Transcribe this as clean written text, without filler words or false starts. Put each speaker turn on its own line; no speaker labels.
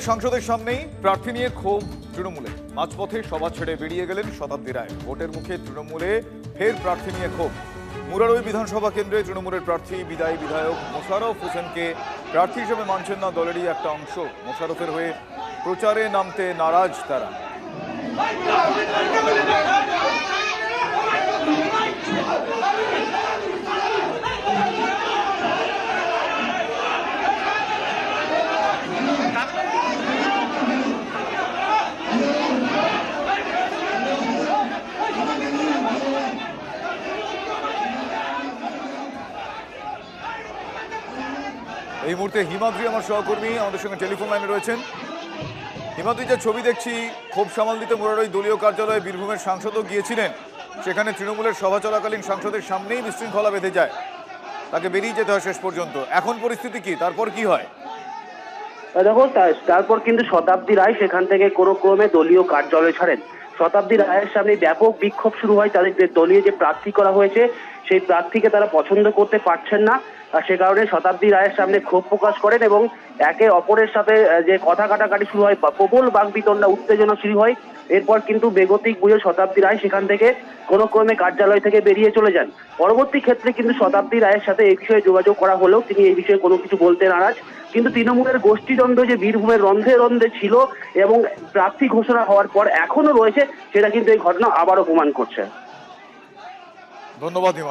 সংসদের সামনেই প্রার্থী নিয়ে ক্ষোভ তৃণমূলে। মাঝপথে সভা ছেড়ে বেরিয়ে গেলেন শতাব্দী রায়। ভোটের মুখে তৃণমূলে ফের প্রার্থী নিয়ে ক্ষোভ। মুরারই বিধানসভা কেন্দ্রে তৃণমূলের প্রার্থী বিদায়ী বিধায়ক মোশাররফ হোসেনকে প্রার্থী হিসেবে মানছেন না দলেরই একটা অংশ। মোশাররফের হয়ে প্রচারে নামতে নারাজ তারা। এই মুহূর্তে হিমাদ্রি আমার সহকর্মী আমাদের সঙ্গে টেলিফোন লাইনে রয়েছেন। হিমাদ্রি, যে ছবি দেখছি, ক্ষোভ সামাল দিতে মুরারই দলীয় কার্যালয়ে বীরভূমের সাংসদও গিয়েছিলেন। সেখানে তৃণমূলের সভা চলাকালীন সাংসদের সামনেই বিশৃঙ্খলা বেঁধে যায়, তাকে বেরিয়ে যেতে হয় শেষ পর্যন্ত। এখন পরিস্থিতি কি, তারপর কি হয়?
দেখো, তারপর কিন্তু শতাব্দী রায় সেখান থেকে কোনো ক্রমে দলীয় কার্যালয় ছাড়েন। শতাব্দী রায়ের সামনে ব্যাপক বিক্ষোভ শুরু হয়। তাদের দলীয় যে প্রার্থী করা হয়েছে সেই প্রার্থীকে তারা পছন্দ করতে পারছেন না, সে কারণে শতাব্দী রায়ের সামনে ক্ষোভ প্রকাশ করেন এবং একে অপরের সাথে যে কথা কাটাকাটি শুরু হয়, প্রবল বাকবিতণ্ডা, উত্তেজনা শুরু হয়। এরপর কিন্তু বেগতিক বুঝে শতাব্দী রায় সেখান থেকে কোনো ক্রমে কার্যালয় থেকে বেরিয়ে চলে যান। পরবর্তী ক্ষেত্রে কিন্তু শতাব্দী রায়ের সাথে এই বিষয়ে যোগাযোগ করা হলেও তিনি এই বিষয়ে কোনো কিছু বলতে নারাজ। কিন্তু তৃণমূলের গোষ্ঠীদ্বন্দ্ব যে বীরভূমের রন্ধে রন্ধে ছিল এবং প্রার্থী ঘোষণা হওয়ার পর এখনো রয়েছে, সেটা কিন্তু এই ঘটনা আবারও প্রমাণ করছে।
ধন্যবাদ।